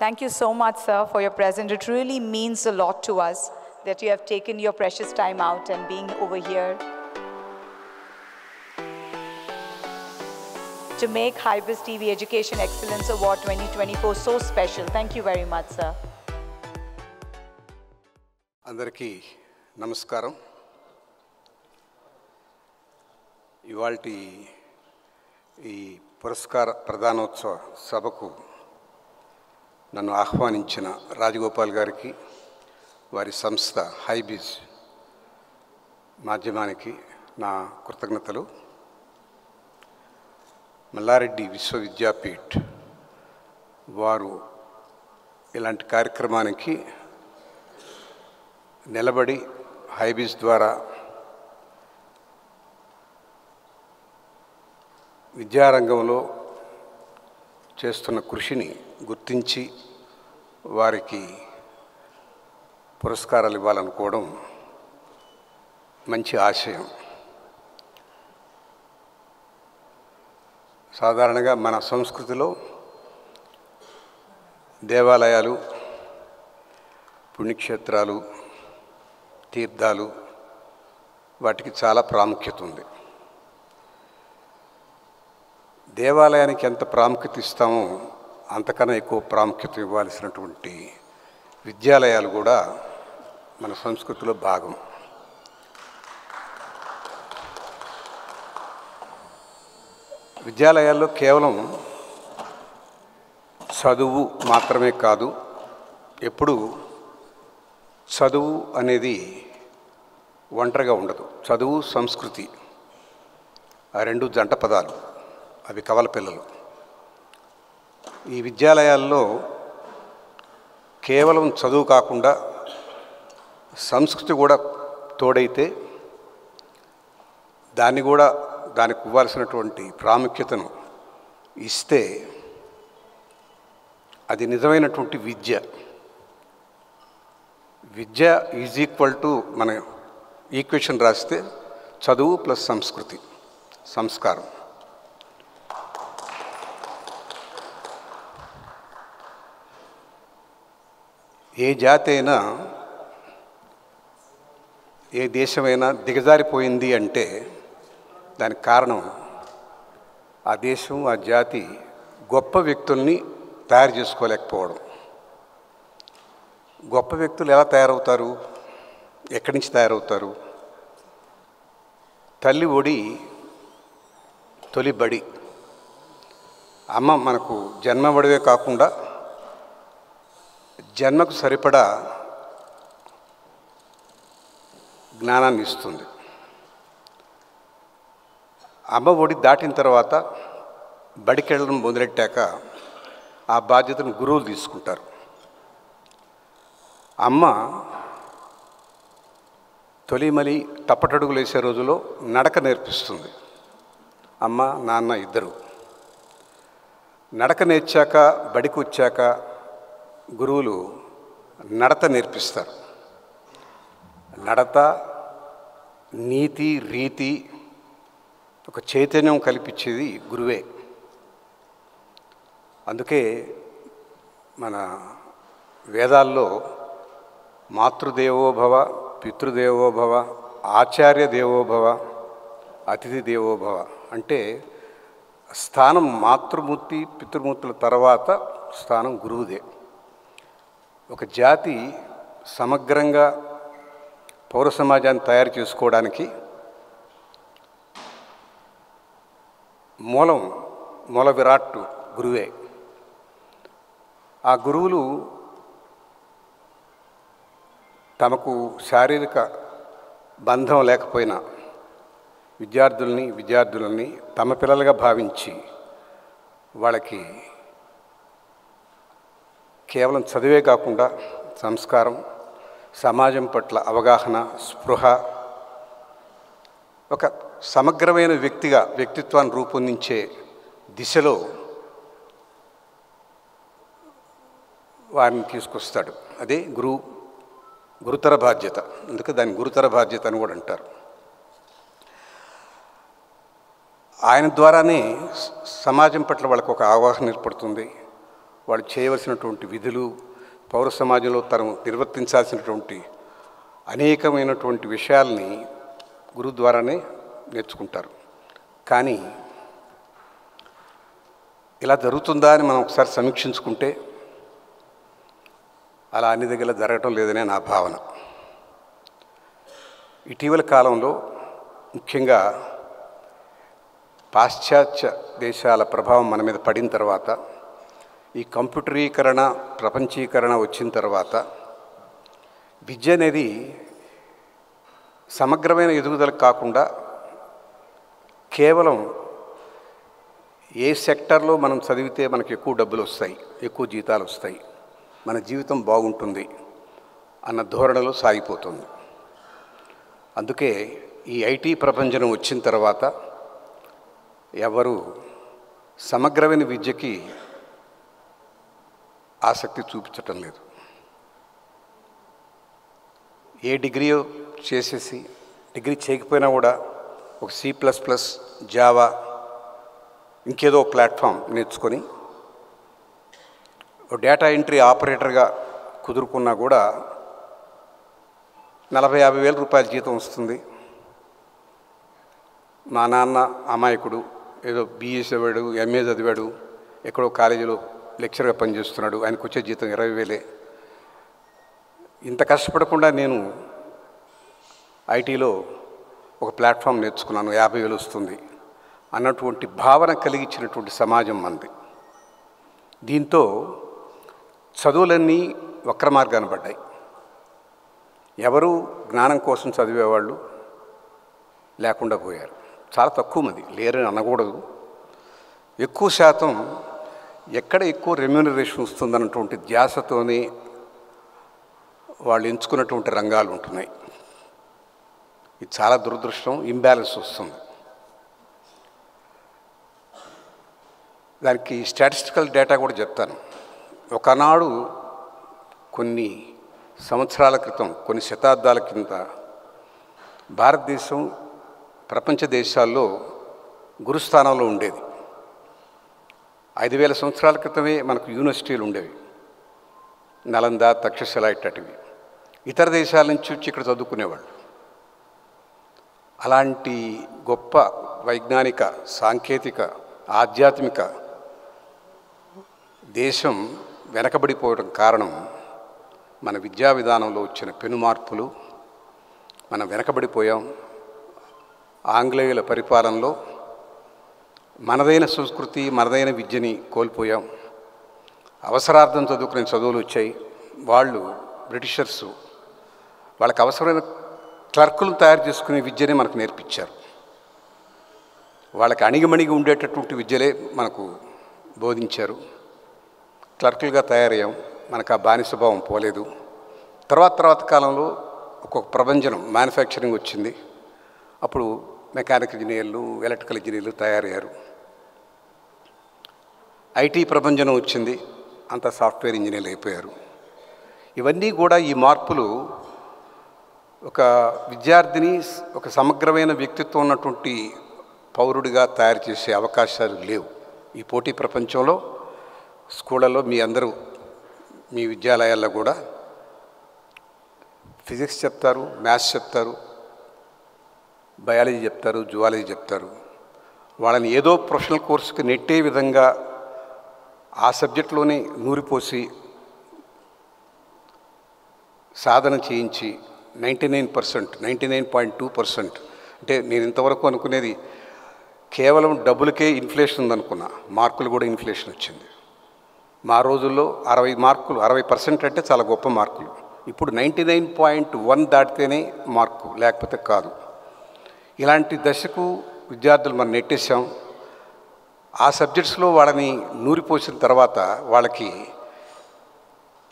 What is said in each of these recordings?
Thank you so much, sir, for your presence. It really means a lot to us that you have taken your precious time out and being over here to make Hybris TV Education Excellence Award 2024 so special. Thank you very much, sir. Andariki namaskaram. ఇవాల్టి ఈ పురస్కార ప్రదానోత్సవ సభకు నన్ను ఆహ్వానించిన రాజగోపాల్ గారికి, వారి సంస్థ హైబిజ్ మాధ్యమానికి నా కృతజ్ఞతలు. మల్లారెడ్డి విశ్వవిద్యాపీఠ్ వారు ఇలాంటి కార్యక్రమానికి నిలబడి హైబిజ్ ద్వారా విద్యారంగంలో చేస్తున్న కృషిని గుర్తించి వారికి పురస్కారాలు ఇవ్వాలనుకోవడం మంచి ఆశయం. సాధారణంగా మన సంస్కృతిలో దేవాలయాలు, పుణ్యక్షేత్రాలు, తీర్థాలు వాటికి చాలా ప్రాముఖ్యత ఉంది. దేవాలయానికి ఎంత ప్రాముఖ్యత ఇస్తామో అంతకన్నా ఎక్కువ ప్రాముఖ్యత ఇవ్వాల్సినటువంటి విద్యాలయాలు కూడా మన సంస్కృతిలో భాగం. విద్యాలయాల్లో కేవలం చదువు మాత్రమే కాదు, ఎప్పుడు చదువు అనేది ఒంటరిగా ఉండదు. చదువు, సంస్కృతి ఆ రెండు జంట పదాలు, అవి కవల పిల్లలు. ఈ విద్యాలయాల్లో కేవలం చదువు కాకుండా సంస్కృతి కూడా తోడైతే దానికి ఇవ్వాల్సినటువంటి ప్రాముఖ్యతను ఇస్తే అది నిజమైనటువంటి విద్య. విద్య ఈజ్ ఈక్వల్ టు, మన ఈక్వేషన్ రాస్తే చదువు ప్లస్ సంస్కృతి, సంస్కారం. ఏ జాతి అయినా, ఏ దేశమైనా దిగజారిపోయింది అంటే దానికి కారణం ఆ దేశం, ఆ జాతి గొప్ప వ్యక్తుల్ని తయారు చేసుకోలేకపోవడం. గొప్ప వ్యక్తులు ఎలా తయారవుతారు? ఎక్కడి నుంచి తయారవుతారు? తల్లి ఒడి తొలి బడి. అమ్మ మనకు జన్మ ఒడివే కాకుండా జన్మకు సరిపడా జ్ఞానాన్ని ఇస్తుంది. అమ్మ ఒడి దాటిన తర్వాత బడికి వెళ్ళడం మొదలెట్టాక ఆ బాధ్యతను గురువులు తీసుకుంటారు. అమ్మ తొలిమలి తప్పటడుగులు వేసే రోజులో నడక నేర్పిస్తుంది. అమ్మ, నాన్న ఇద్దరు. నడక నేర్చాక, బడికి వచ్చాక గురువులు నడత నేర్పిస్తారు. నడత, నీతి, రీతి, ఒక చైతన్యం కల్పించేది గురువే. అందుకే మన వేదాల్లో మాతృదేవోభవ, పితృదేవోభవ, ఆచార్య దేవోభవ, అతిథి దేవోభవ అంటే స్థానం మాతృమూర్తి, పితృమూర్తుల తర్వాత స్థానం గురువుదే. ఒక జాతి సమగ్రంగా పౌర సమాజాన్ని తయారు చేసుకోవడానికి మూల విరాట్ గురువే. ఆ గురువులు తమకు శారీరక బంధం లేకపోయినా విద్యార్థులని తమ పిల్లలుగా భావించి వాళ్ళకి కేవలం చదివే కాకుండా సంస్కారం, సమాజం పట్ల అవగాహన, స్పృహ, ఒక సమగ్రమైన వ్యక్తిత్వాన్ని రూపొందించే దిశలో వారిని తీసుకొస్తాడు. అదే గురుతర బాధ్యత. అందుకే దాన్ని గురుతర బాధ్యత అని కూడా అంటారు. ఆయన ద్వారానే సమాజం పట్ల వాళ్ళకు ఒక అవగాహన ఏర్పడుతుంది, వాళ్ళు చేయవలసినటువంటి విధులు, పౌర సమాజంలో తను నిర్వర్తించాల్సినటువంటి అనేకమైనటువంటి విషయాల్ని గురువు ద్వారానే నేర్చుకుంటారు. కానీ ఇలా జరుగుతుందా అని మనం ఒకసారి సమీక్షించుకుంటే అలా అన్ని దగ్గర జరగటం లేదనే నా భావన. ఇటీవల కాలంలో ముఖ్యంగా పాశ్చాత్య దేశాల ప్రభావం మన మీద పడిన తర్వాత, ఈ కంప్యూటరీకరణ, ప్రపంచీకరణ వచ్చిన తర్వాత విద్య అనేది సమగ్రమైన ఎదుగుదల కాకుండా కేవలం ఏ సెక్టర్లో మనం చదివితే మనకు ఎక్కువ డబ్బులు వస్తాయి, ఎక్కువ జీతాలు వస్తాయి, మన జీవితం బాగుంటుంది అన్న ధోరణిలో సాగిపోతుంది. అందుకే ఈ ఐటీ ప్రపంచం వచ్చిన తర్వాత ఎవరు సమగ్రమైన విద్యకి ఆసక్తి చూపించటం లేదు. ఏ డిగ్రీ చేసేసి, డిగ్రీ చేయకపోయినా కూడా ఒక C++, జావా, ఇంకేదో ప్లాట్ఫామ్ నేర్చుకొని డేటా ఎంట్రీ ఆపరేటర్గా కుదురుకున్నా కూడా 40-50 వేల రూపాయల జీతం వస్తుంది. మా నాన్న అమాయకుడు, ఏదో BA చదివాడు, MA చదివాడు, ఎక్కడో కాలేజీలో లెక్చర్గా పనిచేస్తున్నాడు, ఆయనకు వచ్చే జీతం 20,000. ఇంత కష్టపడకుండా నేను ఐటీలో ఒక ప్లాట్ఫామ్ నేర్చుకున్నాను, 50,000 వస్తుంది అన్నటువంటి భావన కలిగించినటువంటి సమాజం మనది. దీంతో చదువులన్నీ వక్ర మార్గాన పడ్డాయి. ఎవరు జ్ఞానం కోసం చదివేవాళ్ళు లేకుండా పోయారు. చాలా తక్కువ మంది, లేరని అనకూడదు. ఎక్కువ శాతం ఎక్కడ ఎక్కువ రెమ్యూనరేషన్ వస్తుందన్నటువంటి ధ్యాసతోనే వాళ్ళు ఎంచుకున్నటువంటి రంగాలు ఉంటున్నాయి. ఇది చాలా దురదృష్టం. ఇంబ్యాలెన్స్ వస్తుంది. దానికి స్టాటిస్టికల్ డేటా కూడా చెప్తాను. ఒకనాడు కొన్ని సంవత్సరాల క్రితం, కొన్ని శతాబ్దాల కింద భారతదేశం ప్రపంచ దేశాల్లో గురుస్థానంలో ఉండేది. 5,000 సంవత్సరాల క్రితమే మనకు యూనివర్సిటీలు ఉండేవి, నలంద, తక్షశిల ఇట్టటివి. ఇతర దేశాల నుంచి వచ్చి ఇక్కడ చదువుకునేవాళ్ళు. అలాంటి గొప్ప వైజ్ఞానిక, సాంకేతిక, ఆధ్యాత్మిక దేశం వెనకబడిపోవడం కారణం మన విద్యా విధానంలో వచ్చిన పెను మార్పులు. మనం వెనకబడిపోయాం. ఆంగ్లేయుల పరిపాలనలో మనదైన సంస్కృతి, మనదైన విద్యని కోల్పోయాం. అవసరార్థం చదువుకునే చదువులు వచ్చాయి. వాళ్ళు బ్రిటిషర్సు వాళ్ళకి అవసరమైన క్లర్కులను తయారు చేసుకునే విద్యనే మనకు నేర్పించారు. వాళ్ళకి అణిగిమణిగి ఉండేటటువంటి విద్యలే మనకు బోధించారు. క్లర్కులుగా తయారయ్యాం. మనకు ఆ బానిసభావం పోలేదు. తర్వాత కాలంలో ఒక్కొక్క ప్రభంజనం, మ్యానుఫ్యాక్చరింగ్ వచ్చింది. అప్పుడు మెకానికల్ ఇంజనీర్లు, ఎలక్ట్రికల్ ఇంజనీర్లు తయారయ్యారు. ఐటీ ప్రభంజనం వచ్చింది, అంతా సాఫ్ట్వేర్ ఇంజనీర్లు అయిపోయారు. ఇవన్నీ కూడా, ఈ మార్పులు ఒక విద్యార్థిని ఒక సమగ్రమైన వ్యక్తిత్వం ఉన్నటువంటి పౌరుడిగా తయారు చేసే అవకాశాలు లేవు. ఈ పోటీ ప్రపంచంలో స్కూళ్ళలో మీ అందరూ, మీ విద్యాలయాల్లో కూడా ఫిజిక్స్ చెప్తారు, మ్యాథ్స్ చెప్తారు, బయాలజీ చెప్తారు, జువాలజీ చెప్తారు. వాళ్ళని ఏదో ప్రొఫెషనల్ కోర్సుకి నెట్టే విధంగా ఆ సబ్జెక్టులోనే నూరిపోసి సాధన చేయించి 99%, 99.2%, అంటే నేను ఇంతవరకు అనుకునేది కేవలం డబ్బులకే ఇన్ఫ్లేషన్ ఉందనుకున్నా. మార్కులు కూడా ఇన్ఫ్లేషన్ వచ్చింది. మా రోజుల్లో 60 మార్కులు, 60% అంటే చాలా గొప్ప మార్కులు. ఇప్పుడు 99.1 దాటితేనే మార్కు, లేకపోతే కాదు. ఇలాంటి దశకు విద్యార్థులు మనం నెట్టేసాం. ఆ సబ్జెక్ట్స్లో వాళ్ళని నూరిపోసిన తర్వాత వాళ్ళకి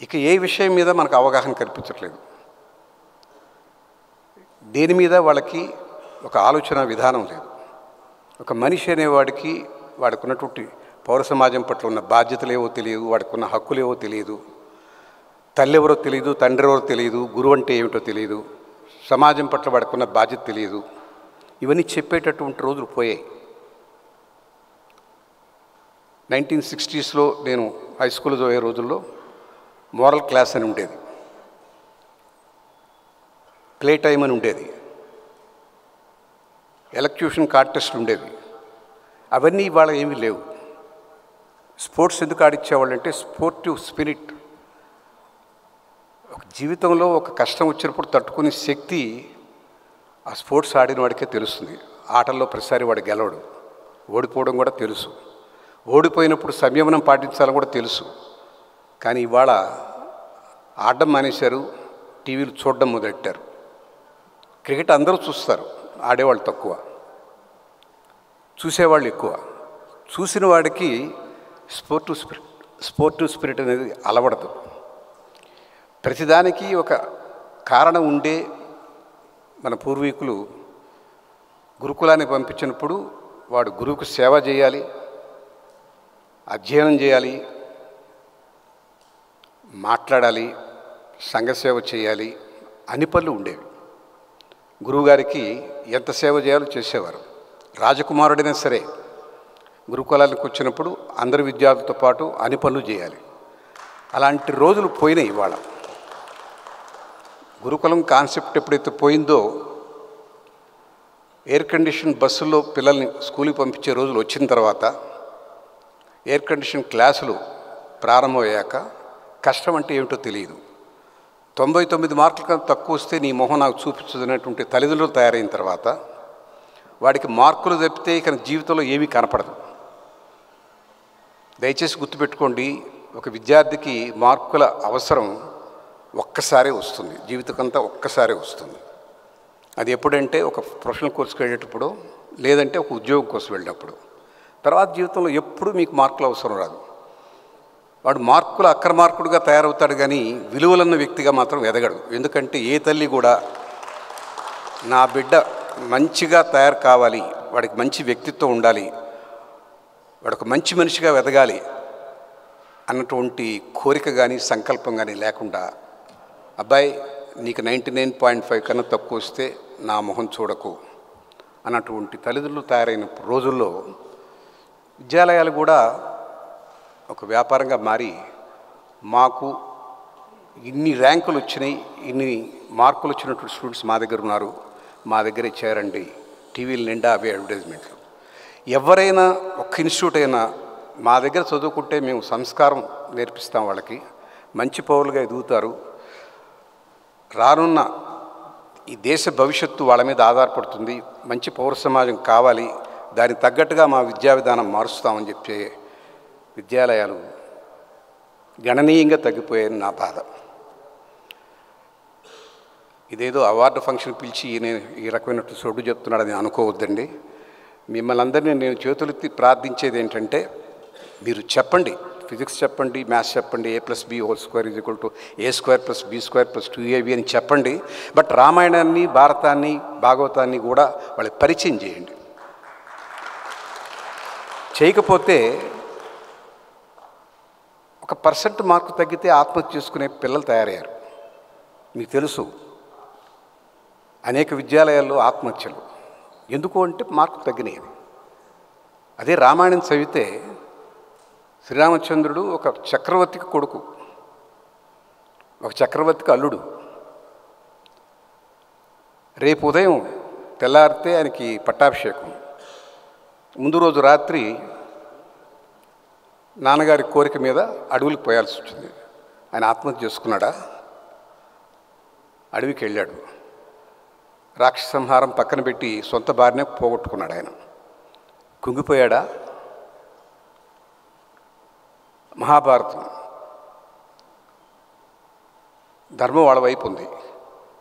ఇక ఏ విషయం మీద మనకు అవగాహన కల్పించట్లేదు. దేని మీద వాళ్ళకి ఒక ఆలోచన విధానం లేదు. ఒక మనిషి అనేవాడికి వాడికి ఉన్నటువంటి పౌర సమాజం పట్ల ఉన్న బాధ్యతలు ఏవో తెలియదు, వాడికి ఉన్న హక్కులు ఏవో తెలియదు, తల్లి ఎవరో తెలియదు, తండ్రి ఎవరో తెలియదు, గురువు అంటే ఏమిటో తెలియదు, సమాజం పట్ల వాడికి ఉన్న బాధ్యత తెలియదు. ఇవన్నీ చెప్పేటటువంటి రోజులు పోయాయి. 1960స్లో నేను హై స్కూల్లో చదివే రోజుల్లో మోరల్ క్లాస్ అని ఉండేది, ప్లే టైం అని ఉండేది, ఎలక్యూషన్ కాంటెస్ట్ ఉండేవి. అవన్నీ ఇవాళ ఏమీ లేవు. స్పోర్ట్స్ ఎందుకు ఆడిచ్చేవాళ్ళంటే స్పోర్టివ్ స్పిరిట్. ఒక జీవితంలో ఒక కష్టం వచ్చినప్పుడు తట్టుకునే శక్తి ఆ స్పోర్ట్స్ ఆడిన వాడికే తెలుస్తుంది. ఆటల్లో ప్రతిసారి వాడు గెలవడు, ఓడిపోవడం కూడా తెలుసు, ఓడిపోయినప్పుడు సంయమనం పాటించాలని కూడా తెలుసు. కానీ ఇవాళ ఆడడం మానేశారు, టీవీలు చూడడం మొదలెట్టారు. క్రికెట్ అందరూ చూస్తారు, ఆడేవాళ్ళు తక్కువ, చూసేవాళ్ళు ఎక్కువ. చూసిన వాడికి స్పోర్టివ్ స్పిరిట్ అనేది అలవడదు. ప్రతిదానికి ఒక కారణం ఉండే మన పూర్వీకులు గురుకులాన్ని పంపించినప్పుడు వాడు గురువుకు సేవ చేయాలి, అధ్యయనం చేయాలి, మాట్లాడాలి, సంఘసేవ చేయాలి, అన్ని పనులు ఉండేవి. గురువుగారికి ఎంత సేవ చేయాలో చేసేవారు. రాజకుమారుడైనా సరే గురుకులానికి వచ్చినప్పుడు అందరి విద్యార్థులతో పాటు అన్ని పనులు చేయాలి. అలాంటి రోజులు పోయినాయి. ఇవాళ గురుకులం కాన్సెప్ట్ ఎప్పుడైతే పోయిందో, ఎయిర్ కండిషన్ బస్సుల్లో పిల్లల్ని స్కూల్కి పంపించే రోజులు వచ్చిన తర్వాత, ఎయిర్ కండిషన్ క్లాసులు ప్రారంభమయ్యాక కష్టం అంటే ఏమిటో తెలియదు. 99 మార్కుల కన్నా తక్కువ వస్తే నీ మొహం నాకు చూపించదనేటువంటి తల్లిదండ్రులు తయారైన తర్వాత వాడికి మార్కులు తప్పితే ఇక జీవితంలో ఏమీ కనపడదు. దయచేసి గుర్తుపెట్టుకోండి, ఒక విద్యార్థికి మార్కుల అవసరం ఒక్కసారే వస్తుంది, జీవితకంతా ఒక్కసారే వస్తుంది. అది ఎప్పుడంటే ఒక ప్రొఫెషనల్ కోర్సుకి వెళ్ళేటప్పుడు, లేదంటే ఒక ఉద్యోగం కోసం వెళ్ళినప్పుడు. తర్వాత జీవితంలో ఎప్పుడు మీకు మార్కులు అవసరం రాదు. వాడు మార్కులు అక్రమార్కుడుగా తయారవుతాడు, కానీ విలువలన్న వ్యక్తిగా మాత్రం ఎదగడు. ఎందుకంటే ఏ తల్లి కూడా నా బిడ్డ మంచిగా తయారు కావాలి, వాడికి మంచి వ్యక్తిత్వం ఉండాలి, వాడికి మంచి మనిషిగా ఎదగాలి అన్నటువంటి కోరిక కానీ సంకల్పం కానీ లేకుండా, అబ్బాయి నీకు 99.5 కన్నా తక్కువ వస్తే నా మొహం చూడకు అన్నటువంటి తల్లిదండ్రులు తయారైన రోజుల్లో విద్యాలయాలు కూడా ఒక వ్యాపారంగా మారి, మాకు ఇన్ని ర్యాంకులు వచ్చినాయి, ఇన్ని మార్కులు వచ్చినటువంటి స్టూడెంట్స్ మా దగ్గర ఉన్నారు, మా దగ్గరే చేరండి, టీవీలు నిండా అవే అడ్వర్టైజ్మెంట్లు. ఎవరైనా ఒక్క ఇన్స్టిట్యూట్ అయినా మా దగ్గర చదువుకుంటే మేము సంస్కారం నేర్పిస్తాం, వాళ్ళకి మంచి పౌరులుగా ఎదుగుతారు, రానున్న ఈ దేశ భవిష్యత్తు వాళ్ళ మీద ఆధారపడుతుంది, మంచి పౌర సమాజం కావాలి, దానికి తగ్గట్టుగా మా విద్యా విధానం మారుస్తామని చెప్పే విద్యాలయాలు గణనీయంగా తగ్గిపోయాయని నా బాధ. ఇదేదో అవార్డు ఫంక్షన్ పిలిచి నేను ఈ రకమైన సొడ్డు చెప్తున్నాడని అనుకోవద్దండి. మిమ్మల్ని అందరినీ నేను చేతులెత్తి ప్రార్థించేది ఏంటంటే, మీరు చెప్పండి, ఫిజిక్స్ చెప్పండి, మ్యాథ్స్ చెప్పండి, a+b² = a² + b² + 2ab అని చెప్పండి. బట్ రామాయణాన్ని, భారతాన్ని, భాగవతాన్ని కూడా వాళ్ళకి పరిచయం చేయండి. చేయకపోతే 1% మార్కు తగ్గితే ఆత్మహత్య చేసుకునే పిల్లలు తయారయ్యారు. మీకు తెలుసు, అనేక విద్యాలయాల్లో ఆత్మహత్యలు. ఎందుకు అంటే మార్కు తగ్గినాయి. అదే రామాయణం చదివితే శ్రీరామచంద్రుడు ఒక చక్రవర్తికి కొడుకు, ఒక చక్రవర్తికి అల్లుడు. రేపు ఉదయం తెల్లారితే ఆయనకి పట్టాభిషేకం. ముందు రోజు రాత్రి నాన్నగారి కోరిక మీద అడవులకు పోయాల్సి వచ్చింది. ఆయన ఆత్మహత్య చేసుకున్నాడా? అడవికి వెళ్ళాడు. రాక్షస సంహారం పక్కన పెట్టి సొంత భార్యనే పోగొట్టుకున్నాడు. ఆయన కుంగిపోయాడా? మహాభారతం ధర్మం వాళ్ళ వైపు ఉంది,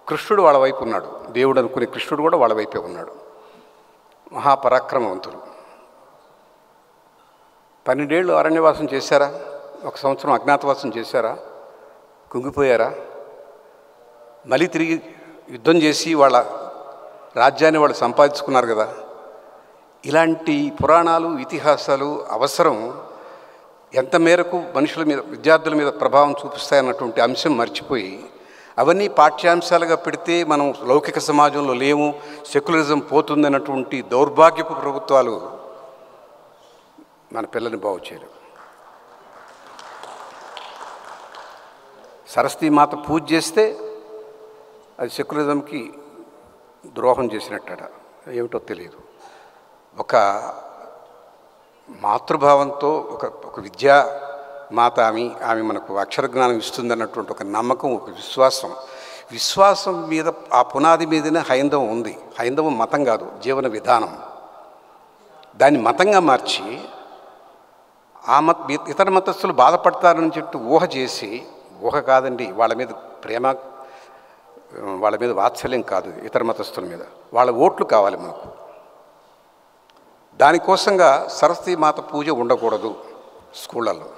కృష్ణుడు వాళ్ళ వైపు ఉన్నాడు. దేవుడు అనుకునే కృష్ణుడు కూడా వాళ్ళ వైపే ఉన్నాడు. మహాపరాక్రమవంతుడు. 12 ఏళ్ళు అరణ్యవాసం చేశారా? 1 సంవత్సరం అజ్ఞాతవాసం చేశారా? కుంగిపోయారా? మళ్ళీ తిరిగి యుద్ధం చేసి వాళ్ళ రాజ్యాన్ని వాళ్ళు సంపాదించుకున్నారు కదా. ఇలాంటి పురాణాలు, ఇతిహాసాలు అవసరం. ఎంత మేరకు మనుషుల మీద, విద్యార్థుల మీద ప్రభావం చూపిస్తాయన్నటువంటి అంశం మర్చిపోయి అవన్నీ పాఠ్యాంశాలుగా పెడితే మనం లౌకిక సమాజంలో లేము, సెక్యులరిజం పోతుందన్నటువంటి దౌర్భాగ్యపు ప్రభుత్వాలు మన పిల్లల్ని బాగు చేయలేం. సరస్వతీ మాత పూజ చేస్తే అది సెక్యులరిజంకి ద్రోహం చేసినట్ట, ఏమిటో తెలియదు. ఒక మాతృభావంతో ఒక విద్యా మాత ఆమె మనకు అక్షర జ్ఞానం ఇస్తుందన్నటువంటి ఒక నమ్మకం, ఒక విశ్వాసం మీద, ఆ పునాది మీదనే హైందవం ఉంది. హైందవం మతం కాదు, జీవన విధానం. దాన్ని మతంగా మార్చి ఇతర మతస్థులు బాధపడతారని చెప్పి ఊహ చేసి, ఊహ కాదండి, వాళ్ళ మీద ప్రేమ, వాళ్ళ మీద వాత్సల్యం కాదు, ఇతర మతస్థుల మీద వాళ్ళ ఓట్లు కావాలి మనకు. దానికోసంగా సరస్వతీ మాత పూజ ఉండకూడదు స్కూళ్ళల్లో.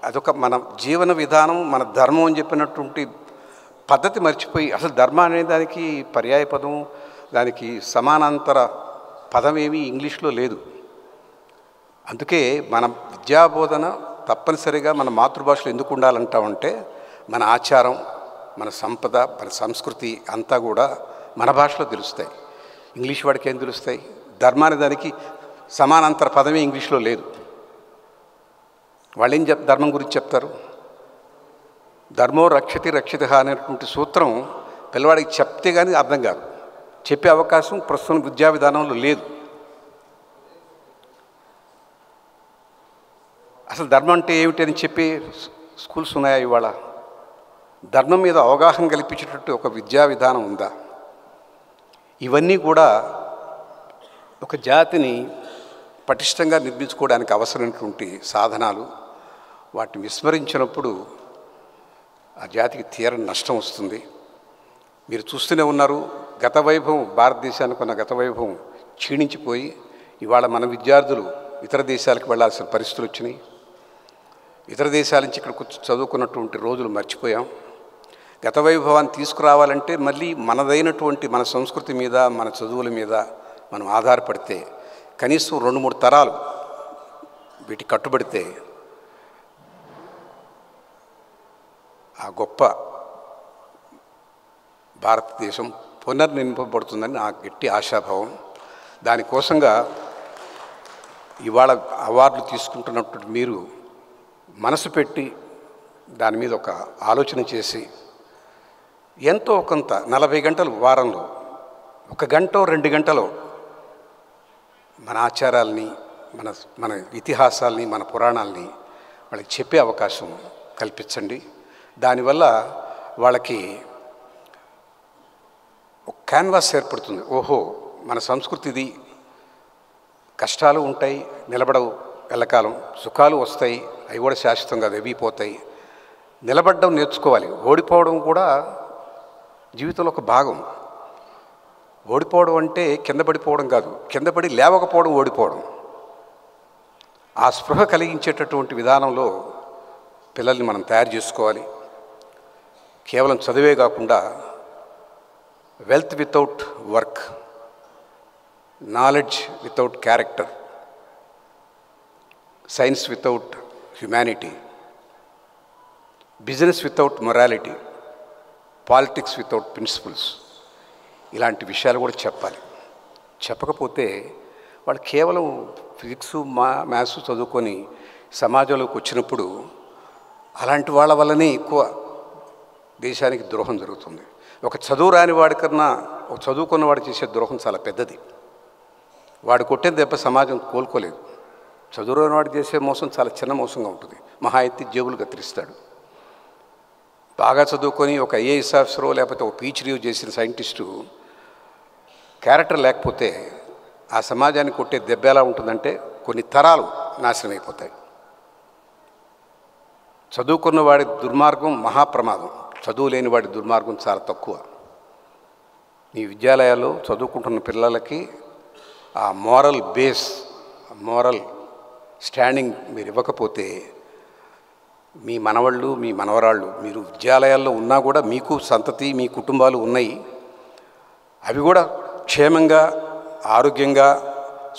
అదొక మన జీవన విధానం, మన ధర్మం అని చెప్పినటువంటి పద్ధతి మర్చిపోయి, అసలు ధర్మం అనే దానికి పర్యాయ పదం, దానికి సమానాంతర పదం ఏమీ ఇంగ్లీష్లో లేదు. అందుకే మన విద్యాబోధన తప్పనిసరిగా మన మాతృభాషలో ఎందుకు ఉండాలంటామంటే, మన ఆచారం, మన సంపద, మన సంస్కృతి అంతా కూడా మన భాషలో తెలుస్తాయి. ఇంగ్లీష్ వాడికి ఏం తెలుస్తాయి? ధర్మాన్ని దానికి సమానాంతర పదమే ఇంగ్లీష్లో లేదు. వాళ్ళు ఏం ధర్మం గురించి చెప్తారు? ధర్మో రక్షతి రక్షిత అనేటువంటి సూత్రం పిల్లవాడికి చెప్తే కానీ అర్థం కాదు. చెప్పే అవకాశం ప్రస్తుతం విద్యా విధానంలో లేదు. అసలు ధర్మం అంటే ఏమిటి అని చెప్పి స్కూల్స్ ఉన్నాయా ఇవాళ? ధర్మం మీద అవగాహన కల్పించేటట్టు ఒక విద్యా విధానం ఉందా? ఇవన్నీ కూడా ఒక జాతిని పటిష్టంగా నిర్మించుకోవడానికి అవసరమైనటువంటి సాధనాలు. వాటిని విస్మరించినప్పుడు ఆ జాతికి తీరని నష్టం వస్తుంది. మీరు చూస్తూనే ఉన్నారు, గత వైభవం, భారతదేశానికి ఉన్న గత వైభవం క్షీణించిపోయి ఇవాళ మన విద్యార్థులు ఇతర దేశాలకు వెళ్ళాల్సిన పరిస్థితులు వచ్చినాయి. ఇతర దేశాల నుంచి ఇక్కడికి వచ్చి చదువుకున్నటువంటి రోజులు మర్చిపోయాం. గత వైభవాన్ని తీసుకురావాలంటే మళ్ళీ మనదైనటువంటి మన సంస్కృతి మీద, మన చదువుల మీద మనం ఆధారపడితే, కనీసం 2-3 తరాలు వీటికి కట్టుబడితే ఆ గొప్ప భారతదేశం పునర్నిర్మింపబడుతుందని నా గట్టి ఆశాభావం. దానికోసంగా ఇవాళ అవార్డులు తీసుకుంటున్నప్పుడు మీరు మనసు పెట్టి దాని మీద ఒక ఆలోచన చేసి, ఎంతో కొంత 40 గంటలు వారంలో 1 గంట 2 గంటలో మన ఆచారాల్ని, మన ఇతిహాసాల్ని, మన పురాణాలని వాళ్ళకి చెప్పే అవకాశం కల్పించండి. దానివల్ల వాళ్ళకి ఒక క్యాన్వాస్ ఏర్పడుతుంది. ఓహో, మన సంస్కృతిది. కష్టాలు ఉంటాయి, నిలబడవు ఎల్లకాలం. సుఖాలు వస్తాయి, అవి కూడా శాశ్వతంగా వెవిపోతాయి. నిలబడడం నేర్చుకోవాలి. ఓడిపోవడం కూడా జీవితంలో ఒక భాగం. ఓడిపోవడం అంటే కింద పడిపోవడం కాదు, కింద పడి లేవకపోవడం ఓడిపోవడం. ఆ స్పృహ కలిగించేటటువంటి విధానంలో పిల్లల్ని మనం తయారు చేసుకోవాలి. కేవలం చదివే కాకుండా wealth without work, knowledge without character, science without humanity, business without morality, politics without principles, ఇలాంటి విషయాలు కూడా చెప్పాలి. చెప్పకపోతే వాళ్ళు కేవలం ఫిజిక్స్, మ్యాథ్స్ చదువుకొని సమాజంలోకి వచ్చినప్పుడు అలాంటి వాళ్ళ వల్లనే ఎక్కువ దేశానికి ద్రోహం జరుగుతుంది. ఒక చదువు రాని వాడికన్నా ఒక చదువుకున్న వాడు చేసే ద్రోహం చాలా పెద్దది. వాడు కొట్టే దెబ్బ సమాజం కోలుకోలేదు. చదువు రాని వాడు చేసే మోసం చాలా చిన్న మోసంగా ఉంటుంది. మహా ఎత్తి జేబులు కత్తిరిస్తాడు. బాగా చదువుకొని ఒక ఐఏఎస్ ఆఫీసరో లేకపోతే ఒక PhD చేసిన సైంటిస్టు క్యారెక్టర్ లేకపోతే ఆ సమాజానికి కొట్టే దెబ్బ ఎలా ఉంటుందంటే కొన్ని తరాలు నాశనం అయిపోతాయి. చదువుకున్న వాడి దుర్మార్గం మహాప్రమాదం, చదువు లేని వాడి దుర్మార్గం చాలా తక్కువ. మీ విద్యాలయాల్లో చదువుకుంటున్న పిల్లలకి ఆ మోరల్ బేస్, మోరల్ స్టాండింగ్ మీరు ఇవ్వకపోతే మీ మనవళ్ళు, మీ మనవరాళ్ళు, మీరు విద్యాలయాల్లో ఉన్నా కూడా మీకు సంతతి, మీ కుటుంబాలు ఉన్నాయి. అవి కూడా క్షేమంగా, ఆరోగ్యంగా,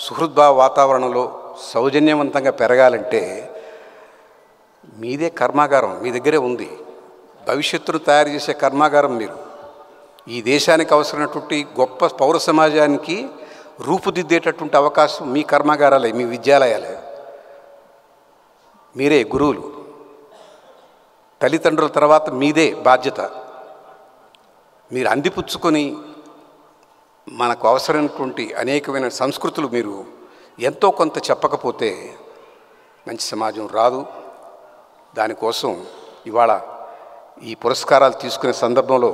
సుహృద్భావ వాతావరణంలో సౌజన్యవంతంగా పెరగాలంటే మీదే కర్మాగారం మీ దగ్గరే ఉంది. భవిష్యత్తును తయారు చేసే కర్మాగారం మీరు. ఈ దేశానికి అవసరమైనటువంటి గొప్ప పౌర సమాజానికి రూపుదిద్దేటటువంటి అవకాశం మీ కర్మాగారాలే, మీ విద్యాలయాలే. మీరే గురువులు. తల్లిదండ్రుల తర్వాత మీదే బాధ్యత. మీరు అందిపుచ్చుకొని మనకు అవసరమైనటువంటి అనేకమైన సంస్కృతులు మీరు ఎంతో కొంత చెప్పకపోతే మంచి సమాజం రాదు. దానికోసం ఇవాళ ఈ పురస్కారాలు తీసుకునే సందర్భంలో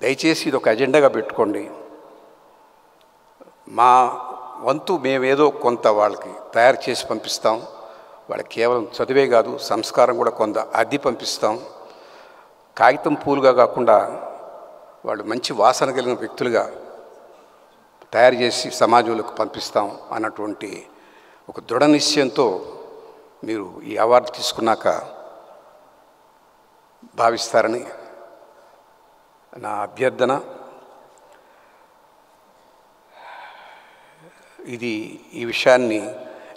దయచేసి ఇది ఒక అజెండాగా పెట్టుకోండి. మా వంతు మేమేదో కొంత వాళ్ళకి తయారు చేసి పంపిస్తాం. వాళ్ళకి కేవలం చదివే కాదు, సంస్కారం కూడా కొంత అద్దె పంపిస్తాం. కాగితం పూలుగా కాకుండా వాళ్ళు మంచి వాసన కలిగిన వ్యక్తులుగా తయారు చేసి సమాజంలోకి పంపిస్తాం అన్నటువంటి ఒక దృఢ నిశ్చయంతో మీరు ఈ అవార్డు తీసుకున్నాక భావిస్తారని నా అభ్యర్థన. ఈ విషయాన్ని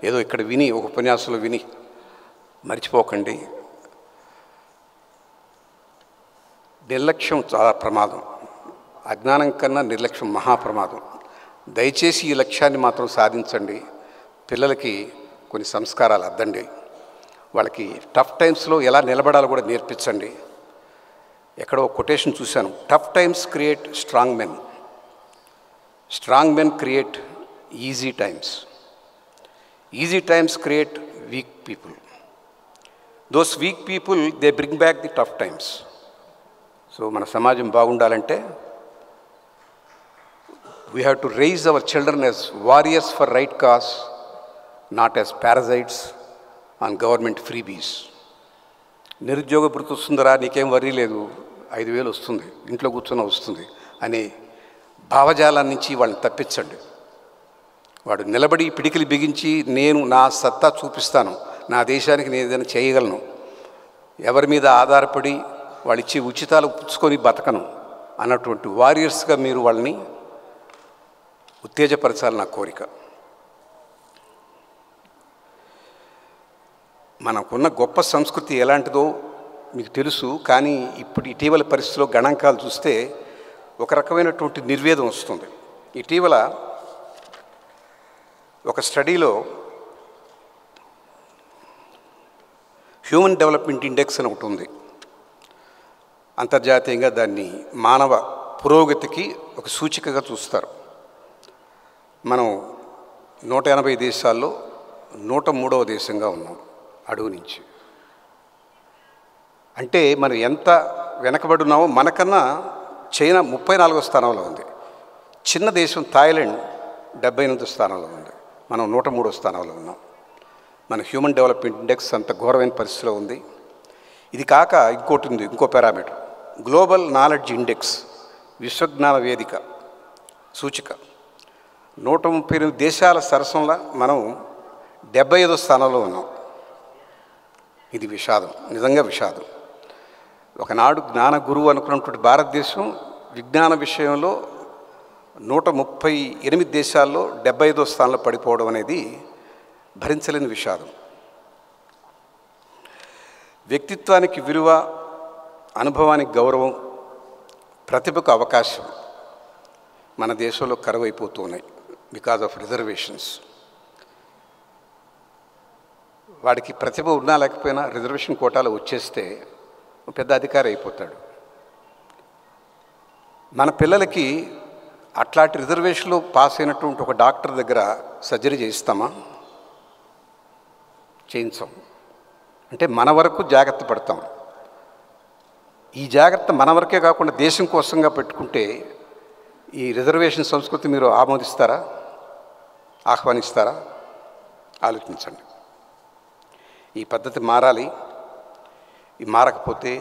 ఏదో ఇక్కడ విని ఒక ఉపన్యాసంలో విని మర్చిపోకండి. నిర్లక్ష్యం చాలా ప్రమాదం. అజ్ఞానం కన్నా నిర్లక్ష్యం మహాప్రమాదం. దయచేసి ఈ లక్ష్యాన్ని మాత్రం సాధించండి. పిల్లలకి కొన్ని సంస్కారాలు అద్దండి. వాళ్ళకి టఫ్ టైమ్స్లో ఎలా నిలబడాలో కూడా నేర్పించండి. ఎక్కడో కొటేషన్ చూశాను, tough times create strong men, strong men create easy times, easy times create weak people, those weak people they bring back the tough times. So మన సమాజం బాగుండాలంటే we have to raise our children as warriors for right cause, not as parasites on government freebies. నిరుద్యోగ భృతి వస్తుందరా, నీకేం worry లేదు, 5,000 వస్తుంది, ఇంట్లో కూర్చొని వస్తుంది అనే భావజాలం నుంచి వాళ్ళని తప్పించండి. వాడు నిలబడి పిడికిలి బిగించి నేను నా సత్తా చూపిస్తాను, నా దేశానికి నేను ఏదైనా చేయగలను, ఎవరి మీద ఆధారపడి వాళ్ళు ఇచ్చే ఉచితాలు పుచ్చుకొని బతకను అన్నటువంటి వారియర్స్గా మీరు వాళ్ళని ఉత్తేజపరచాలి నా కోరిక. మనకున్న గొప్ప సంస్కృతి ఎలాంటిదో మీకు తెలుసు. కానీ ఇప్పుడు ఇటీవల పరిస్థితిలో గణాంకాలు చూస్తే ఒక రకమైనటువంటి నిర్వేదం వస్తుంది. ఇటీవల ఒక స్టడీలో హ్యూమన్ డెవలప్మెంట్ ఇండెక్స్ అని ఒకటి ఉంది. అంతర్జాతీయంగా దాన్ని మానవ పురోగతికి ఒక సూచికగా చూస్తారు. మనం 180 దేశాల్లో 103వ దేశంగా ఉన్నాం అడుగు నుంచి. అంటే మనం ఎంత వెనకబడి ఉన్నామో, మనకన్నా చైనా 34వ స్థానంలో ఉంది. చిన్న దేశం థాయిలాండ్ 78వ స్థానంలో ఉంది. మనం 103వ స్థానంలో ఉన్నాం. మన హ్యూమన్ డెవలప్మెంట్ ఇండెక్స్ అంత ఘోరమైన పరిస్థితిలో ఉంది. ఇది కాక ఇంకోటి ఉంది, ఇంకో పారామీటర్, గ్లోబల్ నాలెడ్జ్ ఇండెక్స్, విశ్వజ్ఞాన వేదిక సూచిక. 138 దేశాల సరసంలో మనం 75వ స్థానంలో ఉన్నాం. ఇది విషాదం, నిజంగా విషాదం. ఒకనాడు జ్ఞాన గురువు అనుకున్నటువంటి భారతదేశం విజ్ఞాన విషయంలో 138 దేశాల్లో 75వ స్థానంలో పడిపోవడం అనేది భరించలేని విషాదం. వ్యక్తిత్వానికి విలువ, అనుభవానికి గౌరవం, ప్రతిభకు అవకాశం మన దేశంలో కరువైపోతూ ఉన్నాయి బికాజ్ ఆఫ్ రిజర్వేషన్స్. వాడికి ప్రతిభ ఉన్నా లేకపోయినా రిజర్వేషన్ కోటాలో వచ్చేస్తే పెద్ద అధికారి అయిపోతాడు. మన పిల్లలకి అట్లాంటి రిజర్వేషన్లో పాస్ అయినటువంటి ఒక డాక్టర్ దగ్గర సర్జరీ చేయిస్తామా? చేయించాం. అంటే మన వరకు జాగ్రత్త పడతాం. ఈ జాగ్రత్త మన వరకే కాకుండా దేశం కోసంగా పెట్టుకుంటే ఈ రిజర్వేషన్ సంస్కృతి మీరు ఆమోదిస్తారా, ఆహ్వానిస్తారా? ఆలోచించండి. ఈ పద్ధతి మారాలి. ఈ మారకపోతే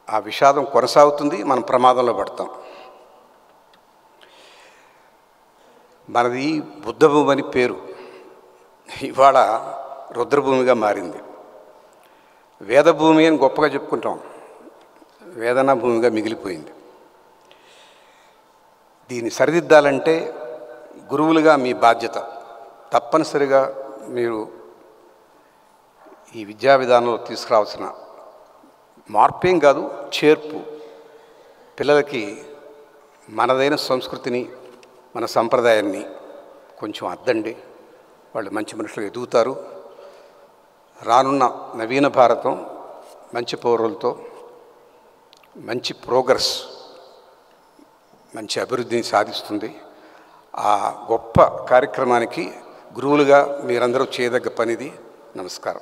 ఆ విషాదం కొనసాగుతుంది, మనం ప్రమాదంలో పడతాం. మనది బుద్ధభూమి అని పేరు, ఇవాళ రుద్రభూమిగా మారింది. వేదభూమి అని గొప్పగా చెప్పుకుంటాం, వేదనా భూమిగా మిగిలిపోయింది. దీన్ని సరిదిద్దాలంటే గురువులుగా మీ బాధ్యత. తప్పనిసరిగా మీరు ఈ విద్యా విధానంలో తీసుకురావాల్సిన మార్పేం కాదు, చేర్పు. పిల్లలకి మనదైన సంస్కృతిని, మన సంప్రదాయాన్ని కొంచెం అద్దండి. వాళ్ళు మంచి మనుషులు ఎదుగుతారు. రానున్న నవీన భారతం మంచి పౌరులతో మంచి ప్రోగ్రెస్, మంచి అభివృద్ధిని సాధిస్తుంది. ఆ గొప్ప కార్యక్రమానికి గురువులుగా మీరందరూ చేయదగ్గ పనిది. నమస్కారం.